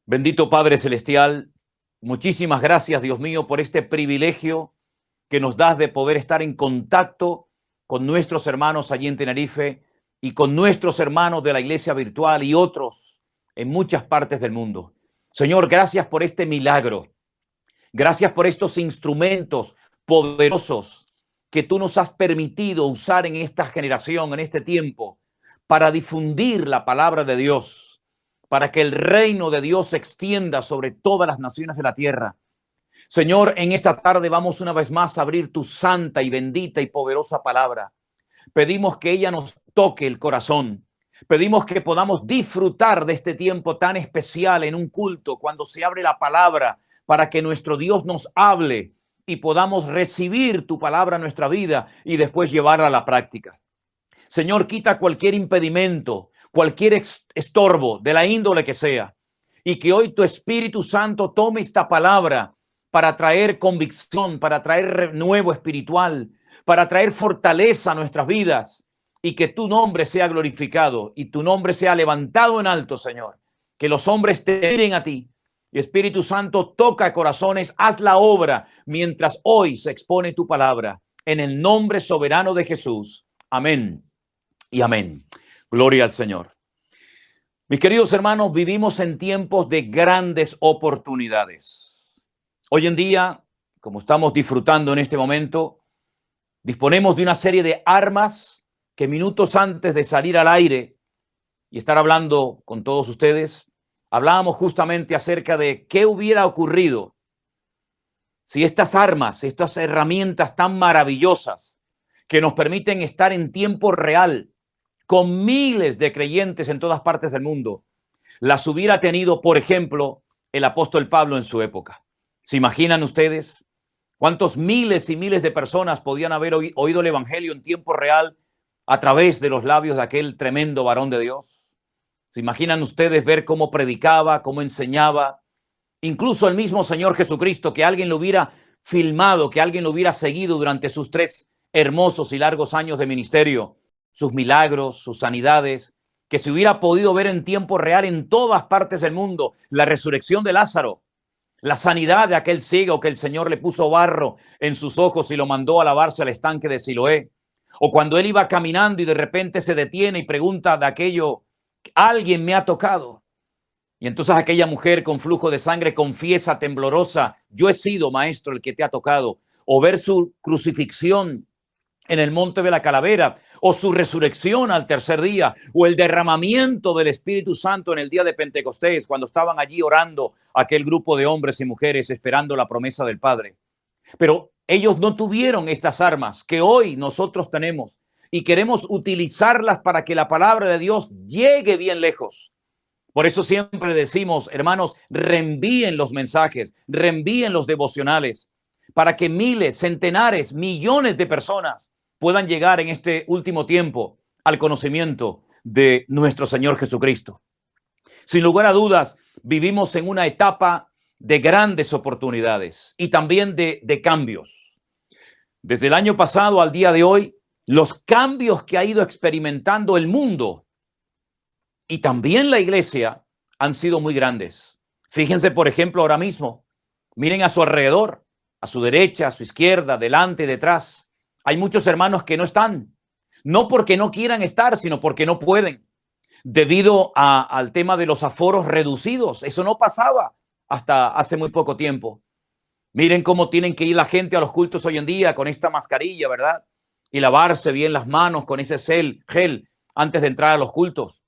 Bendito Padre Celestial, muchísimas gracias, Dios mío, por este privilegio que nos das de poder estar en contacto con nuestros hermanos allí en Tenerife y con nuestros hermanos de la iglesia virtual y otros en muchas partes del mundo. Señor, gracias por este milagro. Gracias por estos instrumentos poderosos que tú nos has permitido usar en esta generación, en este tiempo, para difundir la palabra de Dios, para que el reino de Dios se extienda sobre todas las naciones de la tierra. Señor, en esta tarde vamos una vez más a abrir tu santa y bendita y poderosa palabra. Pedimos que ella nos toque el corazón. Pedimos que podamos disfrutar de este tiempo tan especial en un culto, cuando se abre la palabra, para que nuestro Dios nos hable y podamos recibir tu palabra en nuestra vida y después llevarla a la práctica. Señor, quita cualquier impedimento, cualquier estorbo de la índole que sea, y que hoy tu Espíritu Santo tome esta palabra para traer convicción, para traer renuevo espiritual, para traer fortaleza a nuestras vidas, y que tu nombre sea glorificado y tu nombre sea levantado en alto, Señor. Que los hombres te miren a ti. Y Espíritu Santo, toca corazones, haz la obra mientras hoy se expone tu palabra. En el nombre soberano de Jesús. Amén y amén. Gloria al Señor. Mis queridos hermanos, vivimos en tiempos de grandes oportunidades. Hoy en día, como estamos disfrutando en este momento, disponemos de una serie de armas que minutos antes de salir al aire y estar hablando con todos ustedes, hablábamos justamente acerca de qué hubiera ocurrido si estas armas, estas herramientas tan maravillosas que nos permiten estar en tiempo real con miles de creyentes en todas partes del mundo, las hubiera tenido, por ejemplo, el apóstol Pablo en su época. ¿Se imaginan ustedes cuántos miles y miles de personas podían haber oído el evangelio en tiempo real a través de los labios de aquel tremendo varón de Dios? ¿Se imaginan ustedes ver cómo predicaba, cómo enseñaba? Incluso el mismo Señor Jesucristo, que alguien lo hubiera filmado, que alguien lo hubiera seguido durante sus 3 hermosos y largos años de ministerio, sus milagros, sus sanidades, que se hubiera podido ver en tiempo real en todas partes del mundo, la resurrección de Lázaro, la sanidad de aquel ciego que el Señor le puso barro en sus ojos y lo mandó a lavarse al estanque de Siloé, o cuando él iba caminando y de repente se detiene y pregunta de aquello, alguien me ha tocado. Y entonces aquella mujer con flujo de sangre confiesa temblorosa, yo he sido, maestro, el que te ha tocado. O ver su crucifixión en el monte de la calavera, o su resurrección al tercer día, o el derramamiento del Espíritu Santo en el día de Pentecostés, cuando estaban allí orando aquel grupo de hombres y mujeres esperando la promesa del Padre. Pero ellos no tuvieron estas armas que hoy nosotros tenemos y queremos utilizarlas para que la palabra de Dios llegue bien lejos. Por eso siempre decimos, hermanos, reenvíen los mensajes, reenvíen los devocionales, para que miles, centenares, millones de personas puedan llegar en este último tiempo al conocimiento de nuestro Señor Jesucristo. Sin lugar a dudas, vivimos en una etapa de grandes oportunidades y también de cambios. Desde el año pasado al día de hoy, los cambios que ha ido experimentando el mundo y también la iglesia han sido muy grandes. Fíjense, por ejemplo, ahora mismo, miren a su alrededor, a su derecha, a su izquierda, delante y detrás. Hay muchos hermanos que no están, no porque no quieran estar, sino porque no pueden, debido al tema de los aforos reducidos. Eso no pasaba hasta hace muy poco tiempo. Miren cómo tienen que ir la gente a los cultos hoy en día con esta mascarilla, ¿verdad? Y lavarse bien las manos con ese gel antes de entrar a los cultos.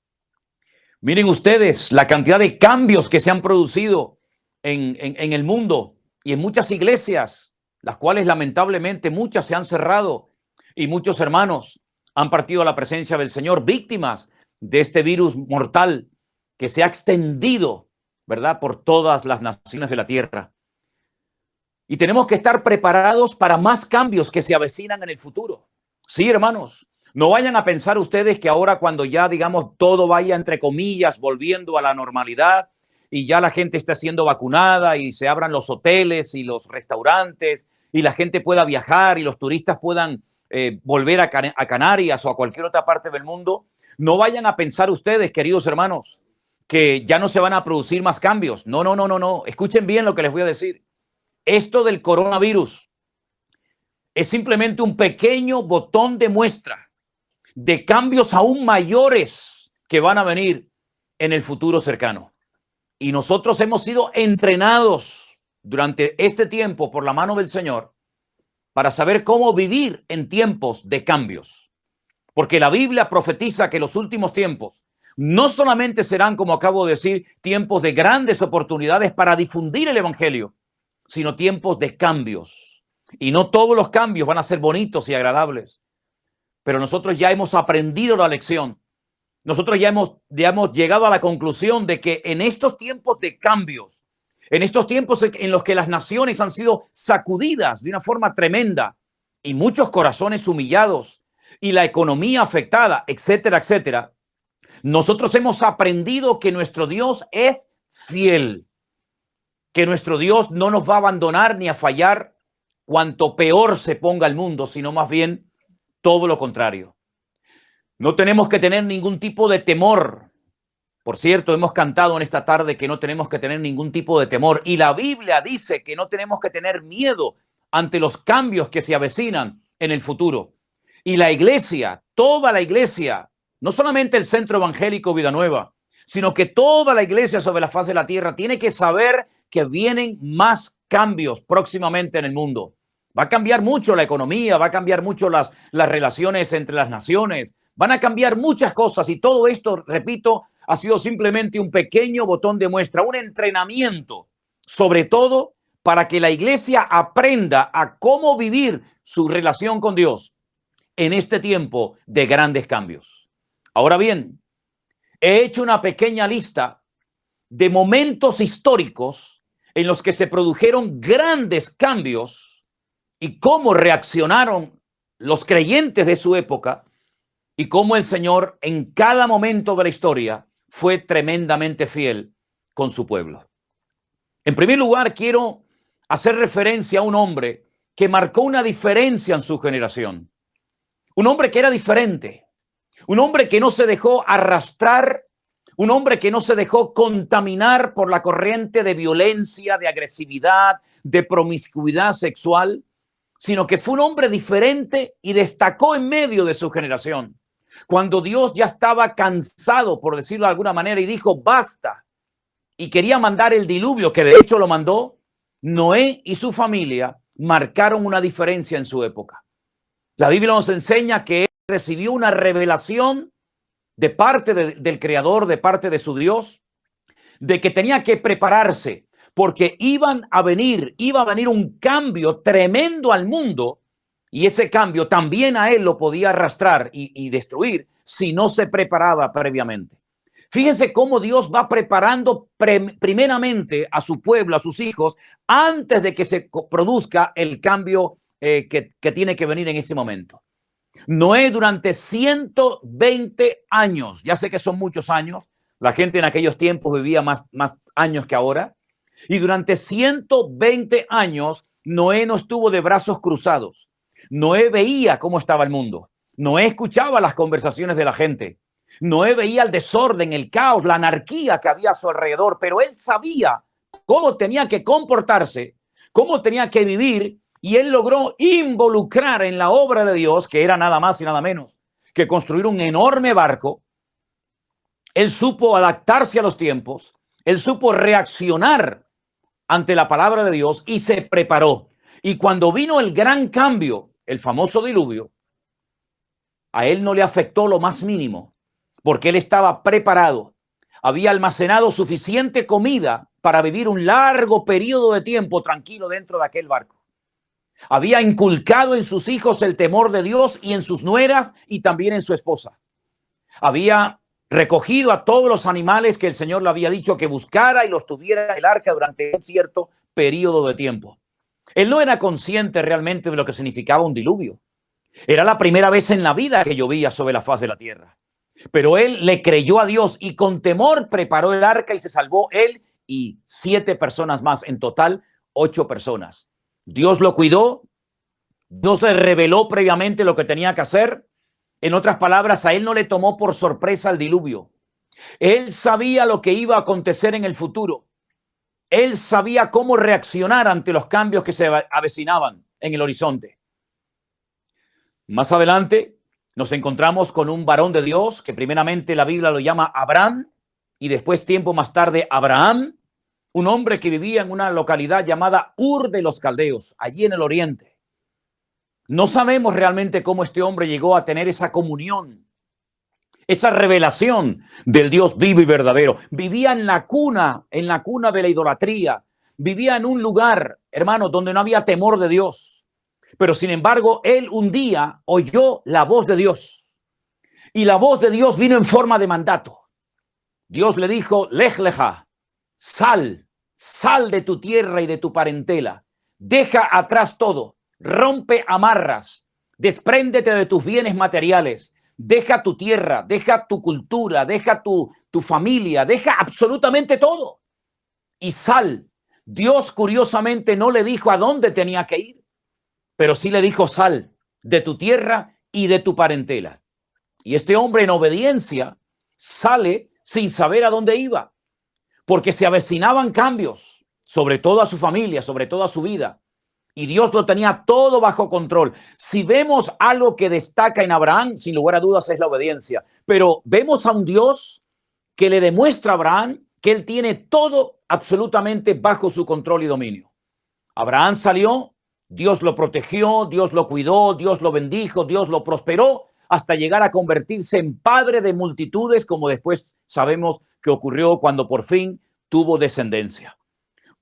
Miren ustedes la cantidad de cambios que se han producido en el mundo y en muchas iglesias, las cuales lamentablemente muchas se han cerrado y muchos hermanos han partido a la presencia del Señor, víctimas de este virus mortal que se ha extendido, ¿verdad?, por todas las naciones de la tierra. Y tenemos que estar preparados para más cambios que se avecinan en el futuro. Sí, hermanos. No vayan a pensar ustedes que ahora, cuando ya, digamos, todo vaya, entre comillas, volviendo a la normalidad y ya la gente está siendo vacunada y se abran los hoteles y los restaurantes y la gente pueda viajar y los turistas puedan volver a Canarias o a cualquier otra parte del mundo, no vayan a pensar ustedes, queridos hermanos, que ya no se van a producir más cambios. No, no, no, no, no. Escuchen bien lo que les voy a decir. Esto del coronavirus es simplemente un pequeño botón de muestra de cambios aún mayores que van a venir en el futuro cercano. Y nosotros hemos sido entrenados durante este tiempo por la mano del Señor para saber cómo vivir en tiempos de cambios. Porque la Biblia profetiza que los últimos tiempos no solamente serán, como acabo de decir, tiempos de grandes oportunidades para difundir el evangelio, sino tiempos de cambios. Y no todos los cambios van a ser bonitos y agradables. Pero nosotros ya hemos aprendido la lección. Nosotros ya hemos llegado a la conclusión de que en estos tiempos de cambios, en estos tiempos en los que las naciones han sido sacudidas de una forma tremenda y muchos corazones humillados y la economía afectada, etcétera, etcétera, nosotros hemos aprendido que nuestro Dios es fiel, que nuestro Dios no nos va a abandonar ni a fallar cuanto peor se ponga el mundo, sino más bien todo lo contrario. No tenemos que tener ningún tipo de temor. Por cierto, hemos cantado en esta tarde que no tenemos que tener ningún tipo de temor. Y la Biblia dice que no tenemos que tener miedo ante los cambios que se avecinan en el futuro. Y la iglesia, toda la iglesia, no solamente el Centro Evangélico Vida Nueva, sino que toda la iglesia sobre la faz de la tierra tiene que saber que vienen más cambios próximamente en el mundo. Va a cambiar mucho la economía, va a cambiar mucho las relaciones entre las naciones, van a cambiar muchas cosas y todo esto, repito, ha sido simplemente un pequeño botón de muestra, un entrenamiento, sobre todo para que la iglesia aprenda a cómo vivir su relación con Dios en este tiempo de grandes cambios. Ahora bien, he hecho una pequeña lista de momentos históricos en los que se produjeron grandes cambios y cómo reaccionaron los creyentes de su época y cómo el Señor en cada momento de la historia fue tremendamente fiel con su pueblo. En primer lugar, quiero hacer referencia a un hombre que marcó una diferencia en su generación. Un hombre que era diferente, un hombre que no se dejó arrastrar, un hombre que no se dejó contaminar por la corriente de violencia, de agresividad, de promiscuidad sexual, sino que fue un hombre diferente y destacó en medio de su generación. Cuando Dios ya estaba cansado, por decirlo de alguna manera, y dijo basta, y quería mandar el diluvio, que de hecho lo mandó, Noé y su familia marcaron una diferencia en su época. La Biblia nos enseña que él recibió una revelación de parte del Creador, de parte de su Dios, de que tenía que prepararse porque iba a venir un cambio tremendo al mundo y ese cambio también a él lo podía arrastrar y destruir si no se preparaba previamente. Fíjense cómo Dios va preparando primeramente a su pueblo, a sus hijos, antes de que se produzca el cambio que tiene que venir en ese momento. Noé durante 120 años, ya sé que son muchos años, la gente en aquellos tiempos vivía más años que ahora, y durante 120 años Noé no estuvo de brazos cruzados. Noé veía cómo estaba el mundo. Noé escuchaba las conversaciones de la gente. Noé veía el desorden, el caos, la anarquía que había a su alrededor, pero él sabía cómo tenía que comportarse, cómo tenía que vivir, y él logró involucrar en la obra de Dios, que era nada más y nada menos que construir un enorme barco. Él supo adaptarse a los tiempos, él supo reaccionar ante la palabra de Dios y se preparó. Y cuando vino el gran cambio, el famoso diluvio, a él no le afectó lo más mínimo, porque él estaba preparado. Había almacenado suficiente comida para vivir un largo periodo de tiempo tranquilo dentro de aquel barco. Había inculcado en sus hijos el temor de Dios y en sus nueras y también en su esposa. Había recogido a todos los animales que el Señor le había dicho que buscara y los tuviera en el arca durante un cierto periodo de tiempo. Él no era consciente realmente de lo que significaba un diluvio. Era la primera vez en la vida que llovía sobre la faz de la tierra. Pero él le creyó a Dios y con temor preparó el arca y se salvó él y 7 personas más. En total, 8 personas. Dios lo cuidó. Dios le reveló previamente lo que tenía que hacer. En otras palabras, a él no le tomó por sorpresa el diluvio. Él sabía lo que iba a acontecer en el futuro. Él sabía cómo reaccionar ante los cambios que se avecinaban en el horizonte. Más adelante nos encontramos con un varón de Dios que primeramente la Biblia lo llama Abraham y después tiempo más tarde Abraham, un hombre que vivía en una localidad llamada Ur de los Caldeos, allí en el oriente. No sabemos realmente cómo este hombre llegó a tener esa comunión, esa revelación del Dios vivo y verdadero. Vivía en la cuna de la idolatría. Vivía en un lugar, hermanos, donde no había temor de Dios. Pero sin embargo, él un día oyó la voz de Dios. Y la voz de Dios vino en forma de mandato. Dios le dijo, Lej leja, sal de tu tierra y de tu parentela. Deja atrás todo, rompe amarras, despréndete de tus bienes materiales. Deja tu tierra, deja tu cultura, deja tu familia, deja absolutamente todo y sal. Dios curiosamente no le dijo a dónde tenía que ir, pero sí le dijo sal de tu tierra y de tu parentela. Y este hombre en obediencia sale sin saber a dónde iba, porque se avecinaban cambios, sobre todo a su familia, sobre todo a su vida. Y Dios lo tenía todo bajo control. Si vemos algo que destaca en Abraham, sin lugar a dudas, es la obediencia. Pero vemos a un Dios que le demuestra a Abraham que él tiene todo absolutamente bajo su control y dominio. Abraham salió, Dios lo protegió, Dios lo cuidó, Dios lo bendijo, Dios lo prosperó, hasta llegar a convertirse en padre de multitudes, como después sabemos que ocurrió cuando por fin tuvo descendencia.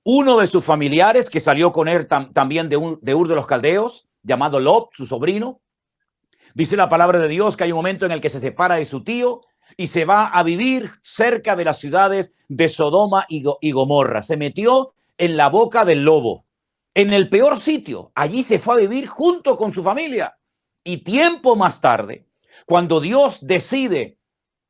Uno de sus familiares que salió con él también de Ur de los Caldeos, llamado Lot, su sobrino, dice la palabra de Dios que hay un momento en el que se separa de su tío y se va a vivir cerca de las ciudades de Sodoma y Gomorra. Se metió en la boca del lobo, en el peor sitio. Allí se fue a vivir junto con su familia. Y tiempo más tarde, cuando Dios decide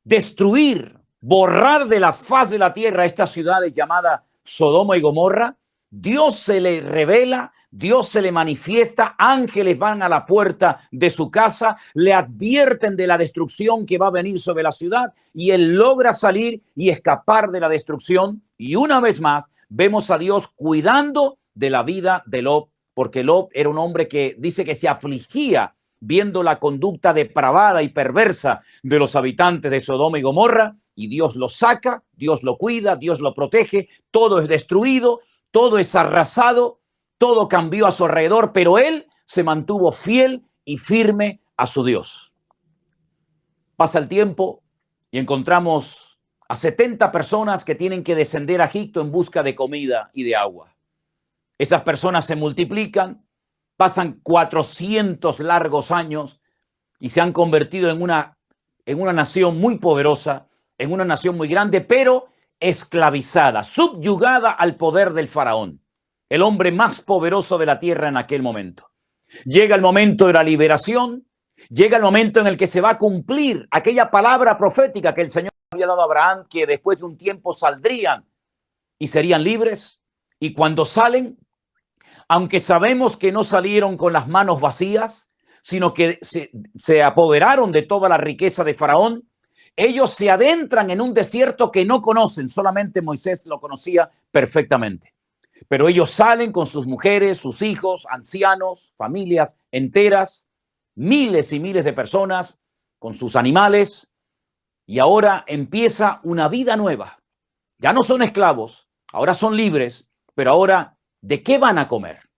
destruir, borrar de la faz de la tierra estas ciudades llamadas Sodoma y Gomorra, Dios se le revela, Dios se le manifiesta, ángeles van a la puerta de su casa, le advierten de la destrucción que va a venir sobre la ciudad y él logra salir y escapar de la destrucción. Y una vez más vemos a Dios cuidando de la vida de Lot, porque Lot era un hombre que dice que se afligía viendo la conducta depravada y perversa de los habitantes de Sodoma y Gomorra, y Dios lo saca, Dios lo cuida, Dios lo protege, todo es destruido, todo es arrasado, todo cambió a su alrededor, pero él se mantuvo fiel y firme a su Dios. Pasa el tiempo y encontramos a 70 personas que tienen que descender a Egipto en busca de comida y de agua. Esas personas se multiplican, pasan 400 largos años y se han convertido en una nación muy poderosa, en una nación muy grande, pero esclavizada, subyugada al poder del faraón, el hombre más poderoso de la tierra en aquel momento. Llega el momento de la liberación, llega el momento en el que se va a cumplir aquella palabra profética que el Señor había dado a Abraham, que después de un tiempo saldrían y serían libres. Y cuando salen, aunque sabemos que no salieron con las manos vacías, sino que se apoderaron de toda la riqueza de Faraón, ellos se adentran en un desierto que no conocen, solamente Moisés lo conocía perfectamente. Pero ellos salen con sus mujeres, sus hijos, ancianos, familias enteras, miles y miles de personas, con sus animales, y ahora empieza una vida nueva. Ya no son esclavos, ahora son libres, pero ahora, ¿de qué van a comer?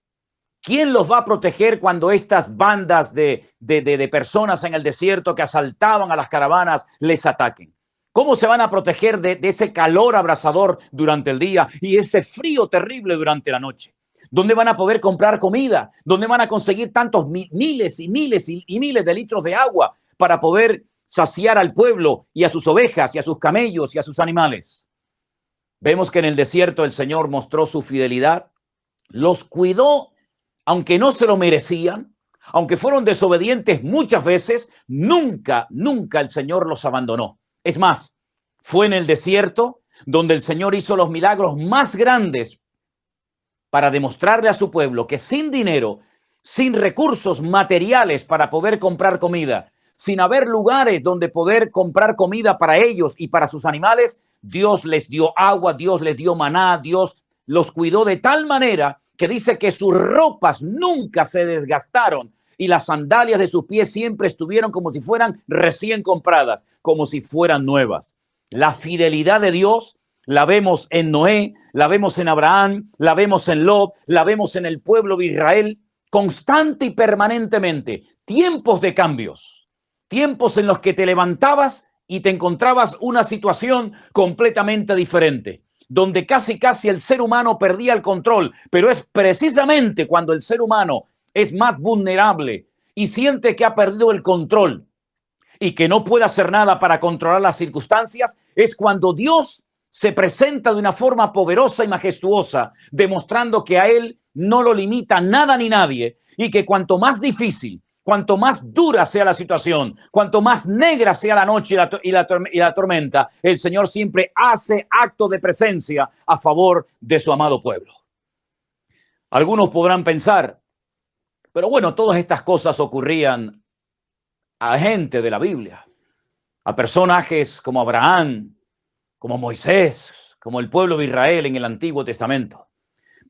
¿Quién los va a proteger cuando estas bandas de personas en el desierto que asaltaban a las caravanas les ataquen? ¿Cómo se van a proteger de ese calor abrasador durante el día y ese frío terrible durante la noche? ¿Dónde van a poder comprar comida? ¿Dónde van a conseguir tantos miles y miles y miles de litros de agua para poder saciar al pueblo y a sus ovejas y a sus camellos y a sus animales? Vemos que en el desierto el Señor mostró su fidelidad, los cuidó, aunque no se lo merecían, aunque fueron desobedientes muchas veces, nunca el Señor los abandonó. Es más, fue en el desierto donde el Señor hizo los milagros más grandes para demostrarle a su pueblo que sin dinero, sin recursos materiales para poder comprar comida, sin haber lugares donde poder comprar comida para ellos y para sus animales, Dios les dio agua, Dios les dio maná, Dios los cuidó de tal manera que dice que sus ropas nunca se desgastaron y las sandalias de sus pies siempre estuvieron como si fueran recién compradas, como si fueran nuevas. La fidelidad de Dios la vemos en Noé, la vemos en Abraham, la vemos en Lot, la vemos en el pueblo de Israel, constante y permanentemente. Tiempos de cambios, tiempos en los que te levantabas y te encontrabas una situación completamente diferente, donde casi el ser humano perdía el control, pero es precisamente cuando el ser humano es más vulnerable y siente que ha perdido el control y que no puede hacer nada para controlar las circunstancias, es cuando Dios se presenta de una forma poderosa y majestuosa, demostrando que a Él no lo limita nada ni nadie y que cuanto más difícil, cuanto más dura sea la situación, cuanto más negra sea la noche y la tormenta, el Señor siempre hace acto de presencia a favor de su amado pueblo. Algunos podrán pensar, pero bueno, todas estas cosas ocurrían a gente de la Biblia, a personajes como Abraham, como Moisés, como el pueblo de Israel en el Antiguo Testamento.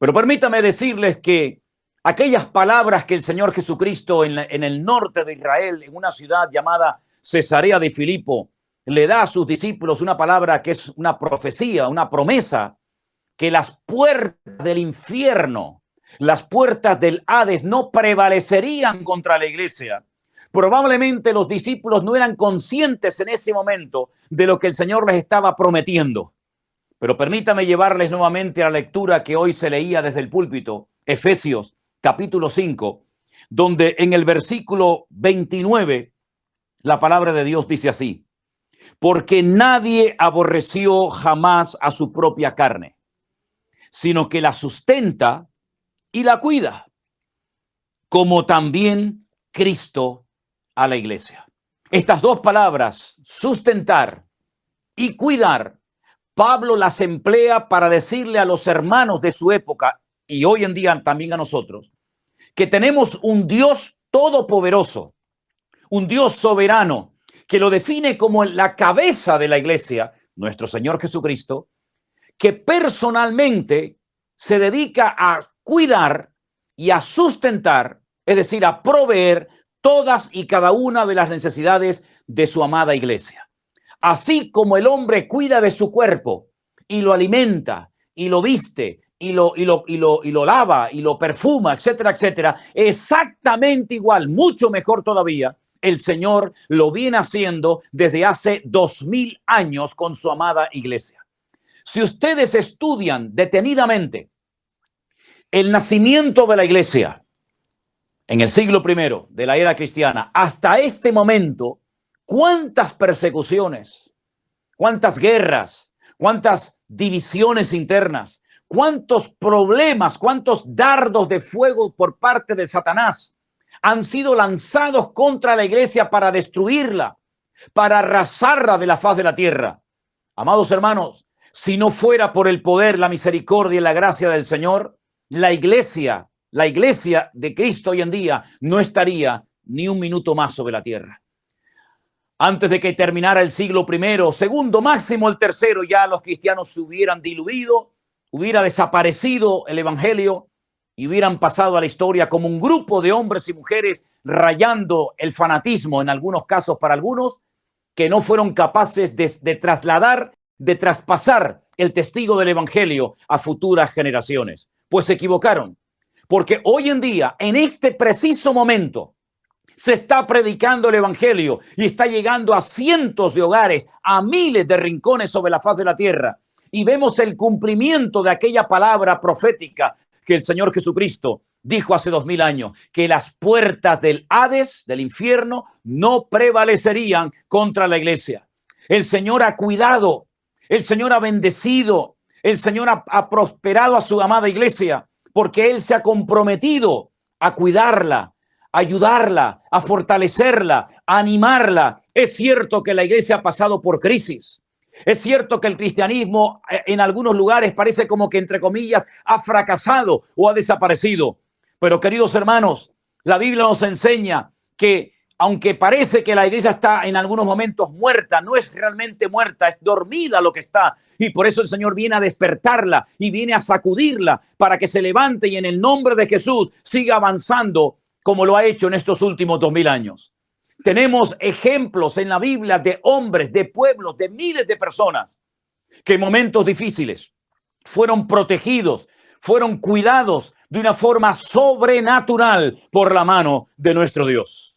Pero permítame decirles que aquellas palabras que el Señor Jesucristo en el norte de Israel, en una ciudad llamada Cesarea de Filipo, le da a sus discípulos una palabra que es una profecía, una promesa, que las puertas del infierno, las puertas del Hades no prevalecerían contra la iglesia. Probablemente los discípulos no eran conscientes en ese momento de lo que el Señor les estaba prometiendo. Pero permítame llevarles nuevamente a la lectura que hoy se leía desde el púlpito, Efesios capítulo 5, donde en el versículo 29 la palabra de Dios dice así: porque nadie aborreció jamás a su propia carne, sino que la sustenta y la cuida, como también Cristo a la iglesia. Estas dos palabras, sustentar y cuidar, Pablo las emplea para decirle a los hermanos de su época y hoy en día también a nosotros, que tenemos un Dios todopoderoso, un Dios soberano, que lo define como la cabeza de la iglesia, nuestro Señor Jesucristo, que personalmente se dedica a cuidar y a sustentar, es decir, a proveer todas y cada una de las necesidades de su amada iglesia. Así como el hombre cuida de su cuerpo y lo alimenta y lo viste y lo lava y lo perfuma, etcétera, etcétera, exactamente igual, mucho mejor todavía, el Señor lo viene haciendo desde hace 2000 años con su amada iglesia. Si ustedes estudian detenidamente el nacimiento de la iglesia en el siglo I de la era cristiana hasta este momento, cuántas persecuciones, cuántas guerras, cuántas divisiones internas, cuántos problemas, cuántos dardos de fuego por parte de Satanás han sido lanzados contra la iglesia para destruirla, para arrasarla de la faz de la tierra. Amados hermanos, si no fuera por el poder, la misericordia y la gracia del Señor, la iglesia de Cristo hoy en día no estaría ni un minuto más sobre la tierra. Antes de que terminara el siglo I, segundo, máximo el tercero, ya los cristianos se hubieran diluido, hubiera desaparecido el evangelio y hubieran pasado a la historia como un grupo de hombres y mujeres rayando el fanatismo, en algunos casos para algunos, que no fueron capaces de trasladar, de traspasar el testigo del evangelio a futuras generaciones. Pues se equivocaron, porque hoy en día, en este preciso momento, se está predicando el evangelio y está llegando a cientos de hogares, a miles de rincones sobre la faz de la tierra. Y vemos el cumplimiento de aquella palabra profética que el Señor Jesucristo dijo hace 2000 años, que las puertas del Hades, del infierno, no prevalecerían contra la iglesia. El Señor ha cuidado, el Señor ha bendecido, el Señor ha prosperado a su amada iglesia, porque Él se ha comprometido a cuidarla, a ayudarla, a fortalecerla, a animarla. Es cierto que la iglesia ha pasado por crisis. Es cierto que el cristianismo en algunos lugares parece como que, entre comillas, ha fracasado o ha desaparecido. Pero, queridos hermanos, la Biblia nos enseña que aunque parece que la iglesia está en algunos momentos muerta, no es realmente muerta, es dormida lo que está. Y por eso el Señor viene a despertarla y viene a sacudirla para que se levante y en el nombre de Jesús siga avanzando como lo ha hecho en estos últimos 2000 años. Tenemos ejemplos en la Biblia de hombres, de pueblos, de miles de personas que en momentos difíciles fueron protegidos, fueron cuidados de una forma sobrenatural por la mano de nuestro Dios.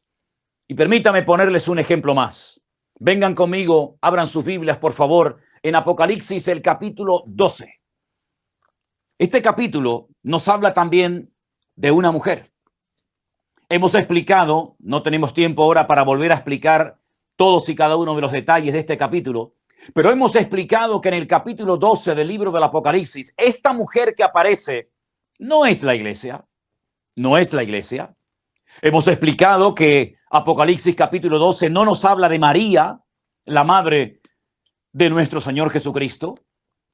Y permítame ponerles un ejemplo más. Vengan conmigo, abran sus Biblias, por favor, en Apocalipsis, el capítulo 12. Este capítulo nos habla también de una mujer. Hemos explicado, no tenemos tiempo ahora para volver a explicar todos y cada uno de los detalles de este capítulo, pero hemos explicado que en el capítulo 12 del libro del Apocalipsis, esta mujer que aparece no es la iglesia, no es la iglesia. Hemos explicado que Apocalipsis capítulo 12 no nos habla de María, la madre de nuestro Señor Jesucristo.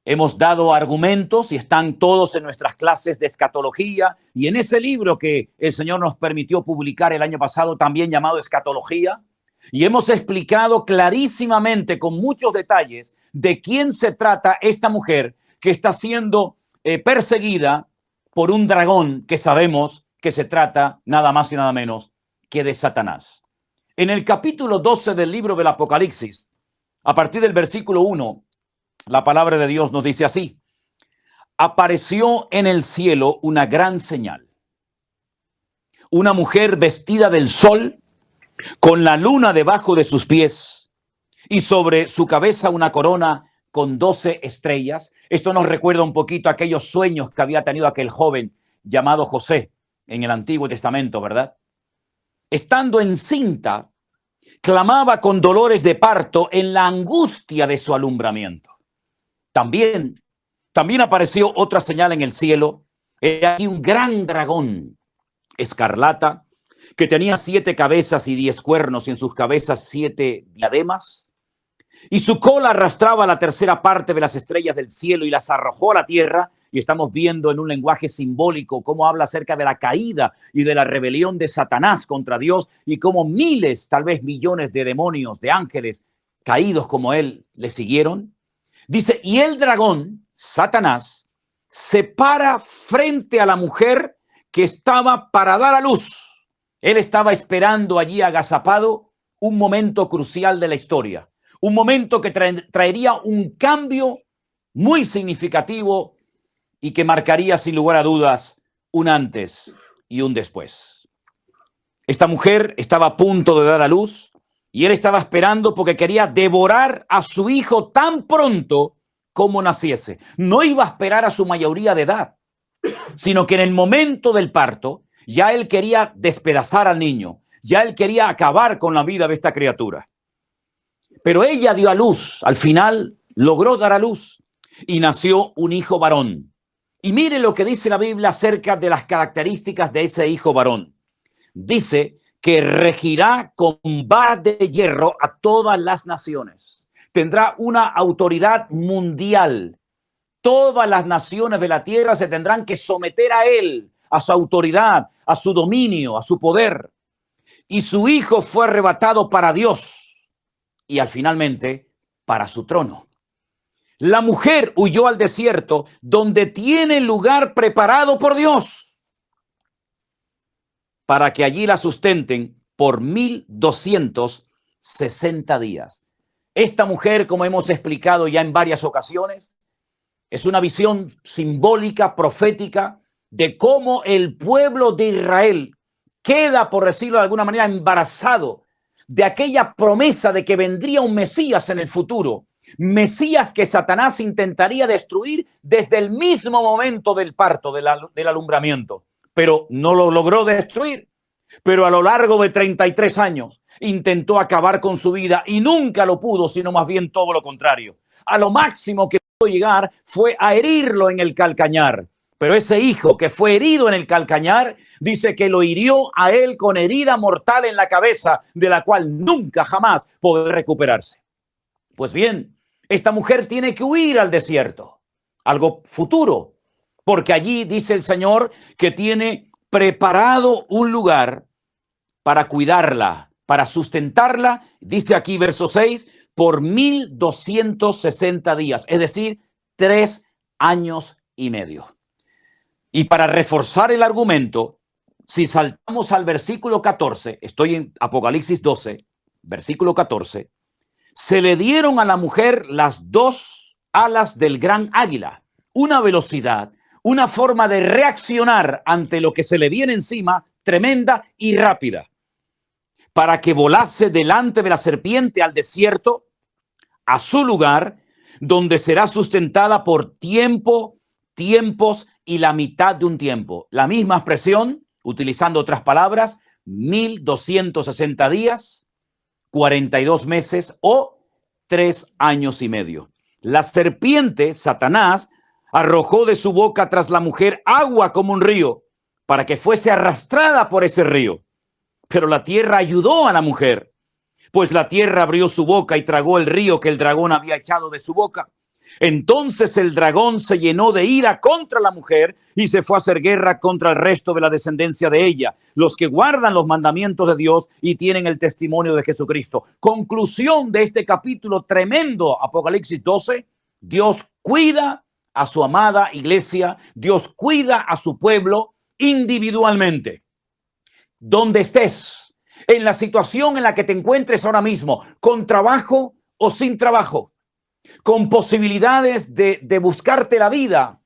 Hemos dado argumentos y están todos en nuestras clases de escatología y en ese libro que el Señor nos permitió publicar el año pasado, también llamado Escatología. Y hemos explicado clarísimamente, con muchos detalles, de quién se trata esta mujer que está siendo perseguida por un dragón que sabemos que se trata nada más y nada menos que de Satanás. En el capítulo 12 del libro del Apocalipsis, a partir del versículo 1, la palabra de Dios nos dice así: apareció en el cielo una gran señal. Una mujer vestida del sol, con la luna debajo de sus pies, y sobre su cabeza una corona con 12 estrellas. Esto nos recuerda un poquito a aquellos sueños que había tenido aquel joven llamado José en el Antiguo Testamento, ¿verdad? Estando encinta, clamaba con dolores de parto en la angustia de su alumbramiento. También apareció otra señal en el cielo. Era aquí un gran dragón escarlata que tenía 7 cabezas y 10 cuernos, y en sus cabezas 7 diademas. Y su cola arrastraba la tercera parte de las estrellas del cielo y las arrojó a la tierra. Y estamos viendo en un lenguaje simbólico cómo habla acerca de la caída y de la rebelión de Satanás contra Dios, y cómo miles, tal vez millones de demonios, de ángeles caídos como él, le siguieron. Dice, y el dragón, Satanás, se para frente a la mujer que estaba para dar a luz. Él estaba esperando allí agazapado un momento crucial de la historia, un momento que traería un cambio muy significativo y que marcaría sin lugar a dudas un antes y un después. Esta mujer estaba a punto de dar a luz y él estaba esperando porque quería devorar a su hijo tan pronto como naciese. No iba a esperar a su mayoría de edad, sino que en el momento del parto ya él quería despedazar al niño, ya él quería acabar con la vida de esta criatura. Pero ella dio a luz, al final logró dar a luz y nació un hijo varón. Y mire lo que dice la Biblia acerca de las características de ese hijo varón. Dice que regirá con vara de hierro a todas las naciones. Tendrá una autoridad mundial. Todas las naciones de la tierra se tendrán que someter a él, a su autoridad, a su dominio, a su poder. Y su hijo fue arrebatado para Dios y al finalmente para su trono. La mujer huyó al desierto, donde tiene lugar preparado por Dios, para que allí la sustenten por 1260 días. Esta mujer, como hemos explicado ya en varias ocasiones, es una visión simbólica, profética, de cómo el pueblo de Israel queda, por decirlo de alguna manera, embarazado de aquella promesa de que vendría un Mesías en el futuro. Mesías que Satanás intentaría destruir desde el mismo momento del parto, del alumbramiento. Pero no lo logró destruir. Pero a lo largo de 33 años intentó acabar con su vida y nunca lo pudo, sino más bien todo lo contrario. A lo máximo que pudo llegar fue a herirlo en el calcañar. Pero ese hijo que fue herido en el calcañar, dice que lo hirió a él con herida mortal en la cabeza, de la cual nunca jamás podrá recuperarse. Pues bien, esta mujer tiene que huir al desierto, algo futuro, porque allí dice el Señor que tiene preparado un lugar para cuidarla, para sustentarla, dice aquí verso 6, por 1260 días, es decir, 3 años y medio. Y para reforzar el argumento, si saltamos al versículo 14, estoy en Apocalipsis 12, versículo 14, se le dieron a la mujer las 2 alas del gran águila, una velocidad, una forma de reaccionar ante lo que se le viene encima tremenda y rápida, para que volase delante de la serpiente al desierto, a su lugar, donde será sustentada por tiempo, tiempos y la mitad de un tiempo. La misma expresión, utilizando otras palabras, 1260 días, 42 meses o 3 años y medio. La serpiente, Satanás, arrojó de su boca tras la mujer agua como un río, para que fuese arrastrada por ese río. Pero la tierra ayudó a la mujer, pues la tierra abrió su boca y tragó el río que el dragón había echado de su boca. Entonces el dragón se llenó de ira contra la mujer y se fue a hacer guerra contra el resto de la descendencia de ella, los que guardan los mandamientos de Dios y tienen el testimonio de Jesucristo. Conclusión de este capítulo tremendo, Apocalipsis 12, Dios cuida a su amada iglesia, Dios cuida a su pueblo individualmente. Donde estés, en la situación en la que te encuentres ahora mismo, con trabajo o sin trabajo, con posibilidades de buscarte la vida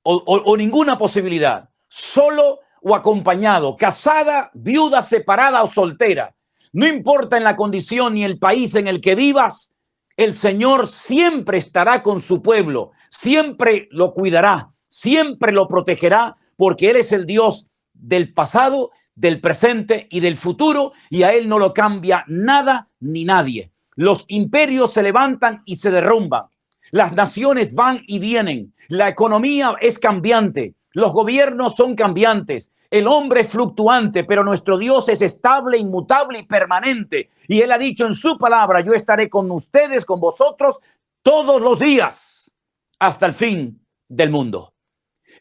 o ninguna posibilidad, solo o acompañado, casada, viuda, separada o soltera, no importa en la condición ni el país en el que vivas, el Señor siempre estará con su pueblo, siempre lo cuidará, siempre lo protegerá, porque Él es el Dios del pasado, del presente y del futuro, y a Él no lo cambia nada ni nadie. Los imperios se levantan y se derrumban. Las naciones van y vienen. La economía es cambiante. Los gobiernos son cambiantes. El hombre es fluctuante, pero nuestro Dios es estable, inmutable y permanente. Y Él ha dicho en su palabra, yo estaré con ustedes, con vosotros, todos los días, hasta el fin del mundo.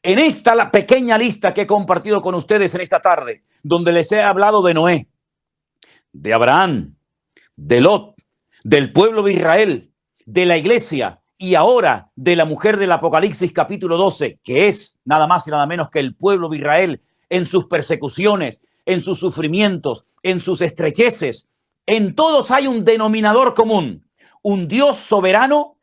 En esta la pequeña lista que he compartido con ustedes en esta tarde, donde les he hablado de Noé, de Abraham, de Lot, del pueblo de Israel, de la iglesia y ahora de la mujer del Apocalipsis capítulo 12, que es nada más y nada menos que el pueblo de Israel en sus persecuciones, en sus sufrimientos, en sus estrecheces. En todos hay un denominador común, un Dios soberano,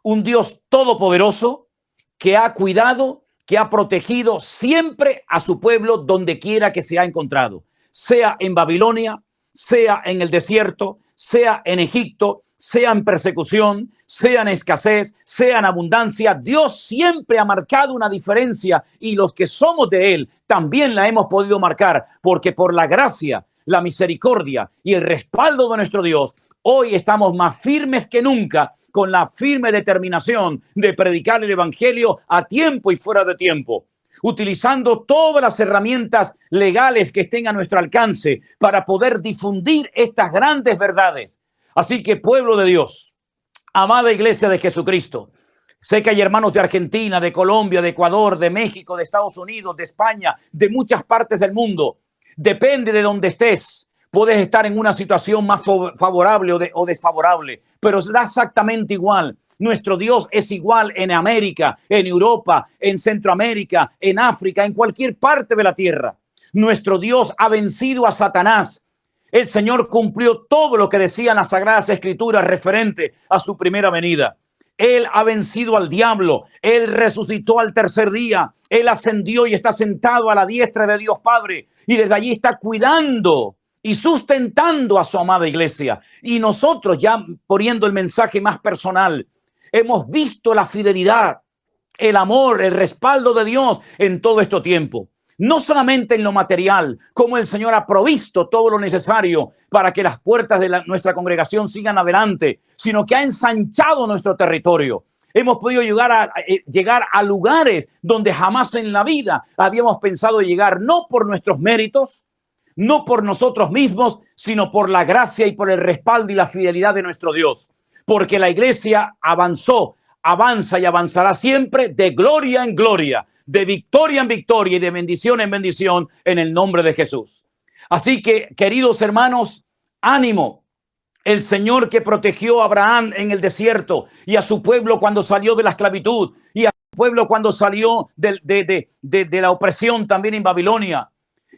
un Dios todopoderoso que ha cuidado, que ha protegido siempre a su pueblo donde quiera que se ha encontrado, sea en Babilonia, sea en el desierto, sea en Egipto, sea en persecución, sea en escasez, sea en abundancia. Dios siempre ha marcado una diferencia y los que somos de Él también la hemos podido marcar, porque por la gracia, la misericordia y el respaldo de nuestro Dios, hoy estamos más firmes que nunca, con la firme determinación de predicar el evangelio a tiempo y fuera de tiempo, utilizando todas las herramientas legales que estén a nuestro alcance para poder difundir estas grandes verdades. Así que, pueblo de Dios, amada iglesia de Jesucristo, sé que hay hermanos de Argentina, de Colombia, de Ecuador, de México, de Estados Unidos, de España, de muchas partes del mundo. Depende de donde estés. Puedes estar en una situación más favorable o desfavorable, pero da exactamente igual. Nuestro Dios es igual en América, en Europa, en Centroamérica, en África, en cualquier parte de la tierra. Nuestro Dios ha vencido a Satanás. El Señor cumplió todo lo que decían las Sagradas Escrituras referente a su primera venida. Él ha vencido al diablo. Él resucitó al tercer día. Él ascendió y está sentado a la diestra de Dios Padre. Y desde allí está cuidando y sustentando a su amada iglesia. Y nosotros, ya poniendo el mensaje más personal, hemos visto la fidelidad, el amor, el respaldo de Dios en todo este tiempo. No solamente en lo material, como el Señor ha provisto todo lo necesario para que las puertas de nuestra congregación sigan adelante, sino que ha ensanchado nuestro territorio. Hemos podido llegar a lugares donde jamás en la vida habíamos pensado llegar, no por nuestros méritos, no por nosotros mismos, sino por la gracia y por el respaldo y la fidelidad de nuestro Dios. Porque la iglesia avanzó, avanza y avanzará siempre de gloria en gloria, de victoria en victoria y de bendición en bendición en el nombre de Jesús. Así que, queridos hermanos, ánimo. El Señor que protegió a Abraham en el desierto y a su pueblo cuando salió de la esclavitud y a su pueblo cuando salió de la opresión también en Babilonia.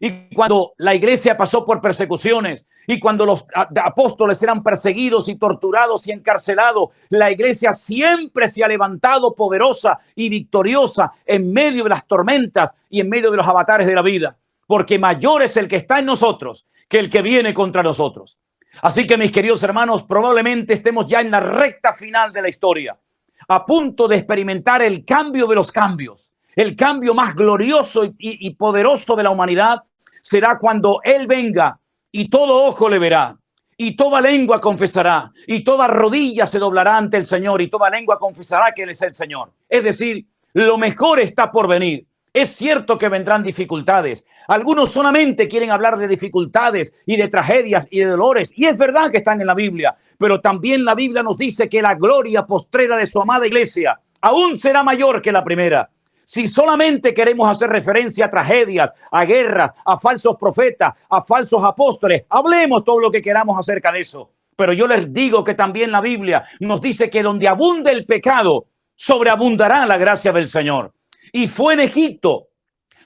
Y cuando la iglesia pasó por persecuciones y cuando los apóstoles eran perseguidos y torturados y encarcelados, la iglesia siempre se ha levantado poderosa y victoriosa en medio de las tormentas y en medio de los avatares de la vida. Porque mayor es el que está en nosotros que el que viene contra nosotros. Así que, mis queridos hermanos, probablemente estemos ya en la recta final de la historia, a punto de experimentar el cambio de los cambios. El cambio más glorioso y poderoso de la humanidad será cuando Él venga y todo ojo le verá y toda lengua confesará y toda rodilla se doblará ante el Señor y toda lengua confesará que Él es el Señor. Es decir, lo mejor está por venir. Es cierto que vendrán dificultades. Algunos solamente quieren hablar de dificultades y de tragedias y de dolores. Y es verdad que están en la Biblia, pero también la Biblia nos dice que la gloria postrera de su amada iglesia aún será mayor que la primera. Si solamente queremos hacer referencia a tragedias, a guerras, a falsos profetas, a falsos apóstoles, hablemos todo lo que queramos acerca de eso. Pero yo les digo que también la Biblia nos dice que donde abunde el pecado, sobreabundará la gracia del Señor. Y fue en Egipto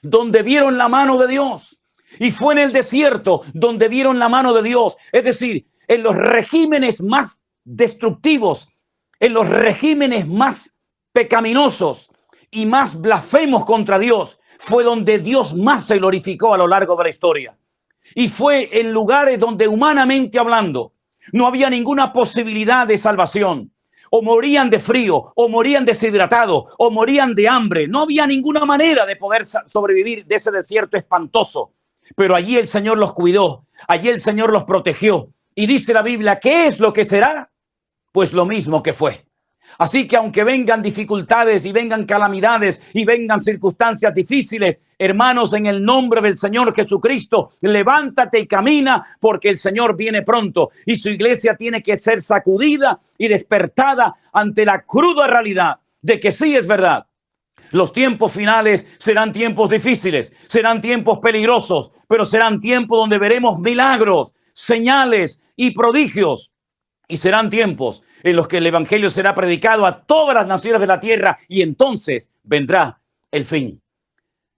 donde vieron la mano de Dios. Y fue en el desierto donde vieron la mano de Dios. Es decir, en los regímenes más destructivos, en los regímenes más pecaminosos y más blasfemos contra Dios, fue donde Dios más se glorificó a lo largo de la historia. Y fue en lugares donde, humanamente hablando, no había ninguna posibilidad de salvación. O morían de frío, o morían deshidratados, o morían de hambre. No había ninguna manera de poder sobrevivir de ese desierto espantoso. Pero allí el Señor los cuidó, allí el Señor los protegió. Y dice la Biblia, ¿qué es lo que será? Pues lo mismo que fue. Así que aunque vengan dificultades y vengan calamidades y vengan circunstancias difíciles, hermanos, en el nombre del Señor Jesucristo, levántate y camina, porque el Señor viene pronto y su iglesia tiene que ser sacudida y despertada ante la cruda realidad de que sí es verdad. Los tiempos finales serán tiempos difíciles, serán tiempos peligrosos, pero serán tiempos donde veremos milagros, señales y prodigios. Y serán tiempos en los que el evangelio será predicado a todas las naciones de la tierra y entonces vendrá el fin.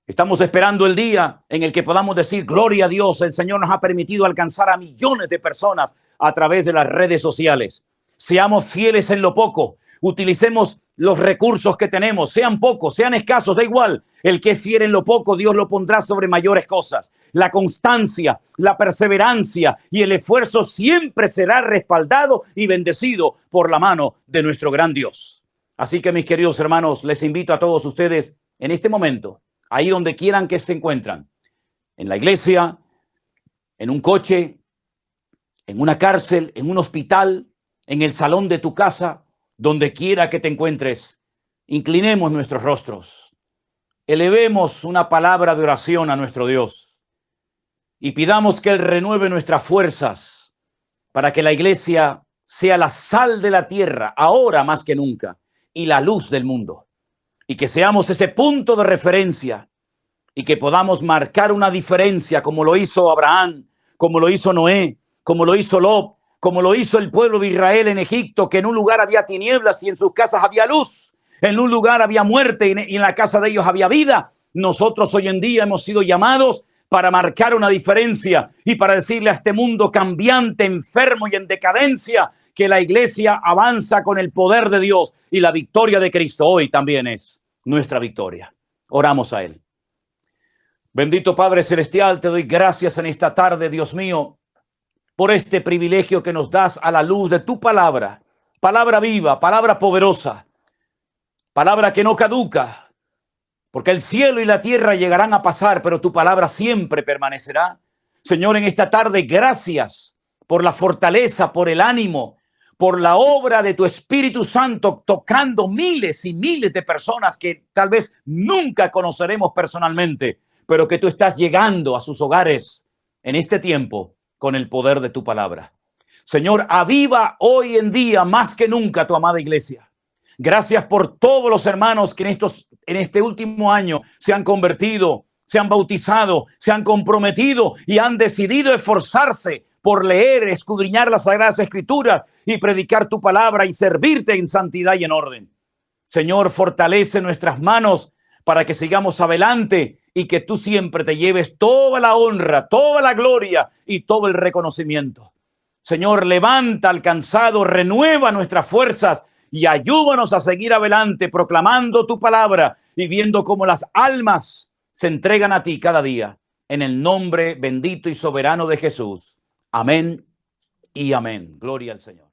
Estamos esperando el día en el que podamos decir, gloria a Dios, el Señor nos ha permitido alcanzar a millones de personas a través de las redes sociales. Seamos fieles en lo poco, utilicemos los recursos que tenemos, sean pocos, sean escasos, da igual. El que es fiel en lo poco, Dios lo pondrá sobre mayores cosas. La constancia, la perseverancia y el esfuerzo siempre será respaldado y bendecido por la mano de nuestro gran Dios. Así que, mis queridos hermanos, les invito a todos ustedes en este momento, ahí donde quieran que se encuentran, en la iglesia, en un coche, en una cárcel, en un hospital, en el salón de tu casa, donde quiera que te encuentres, inclinemos nuestros rostros, elevemos una palabra de oración a nuestro Dios y pidamos que Él renueve nuestras fuerzas para que la iglesia sea la sal de la tierra, ahora más que nunca, y la luz del mundo, y que seamos ese punto de referencia y que podamos marcar una diferencia como lo hizo Abraham, como lo hizo Noé, como lo hizo Lot, como lo hizo el pueblo de Israel en Egipto, que en un lugar había tinieblas y en sus casas había luz, en un lugar había muerte y en la casa de ellos había vida. Nosotros hoy en día hemos sido llamados para marcar una diferencia y para decirle a este mundo cambiante, enfermo y en decadencia, que la iglesia avanza con el poder de Dios y la victoria de Cristo hoy también es nuestra victoria. Oramos a Él. Bendito Padre Celestial, te doy gracias en esta tarde, Dios mío, por este privilegio que nos das a la luz de tu palabra, palabra viva, palabra poderosa, palabra que no caduca, porque el cielo y la tierra llegarán a pasar, pero tu palabra siempre permanecerá. Señor, en esta tarde, gracias por la fortaleza, por el ánimo, por la obra de tu Espíritu Santo tocando miles y miles de personas que tal vez nunca conoceremos personalmente, pero que tú estás llegando a sus hogares en este tiempo con el poder de tu palabra. Señor, aviva hoy en día más que nunca tu amada iglesia. Gracias por todos los hermanos que en este último año se han convertido, se han bautizado, se han comprometido y han decidido esforzarse por leer, escudriñar las Sagradas Escrituras y predicar tu palabra y servirte en santidad y en orden. Señor, fortalece nuestras manos para que sigamos adelante y que tú siempre te lleves toda la honra, toda la gloria y todo el reconocimiento. Señor, levanta al cansado, renueva nuestras fuerzas y ayúdanos a seguir adelante proclamando tu palabra y viendo cómo las almas se entregan a ti cada día. En el nombre bendito y soberano de Jesús. Amén y amén. Gloria al Señor.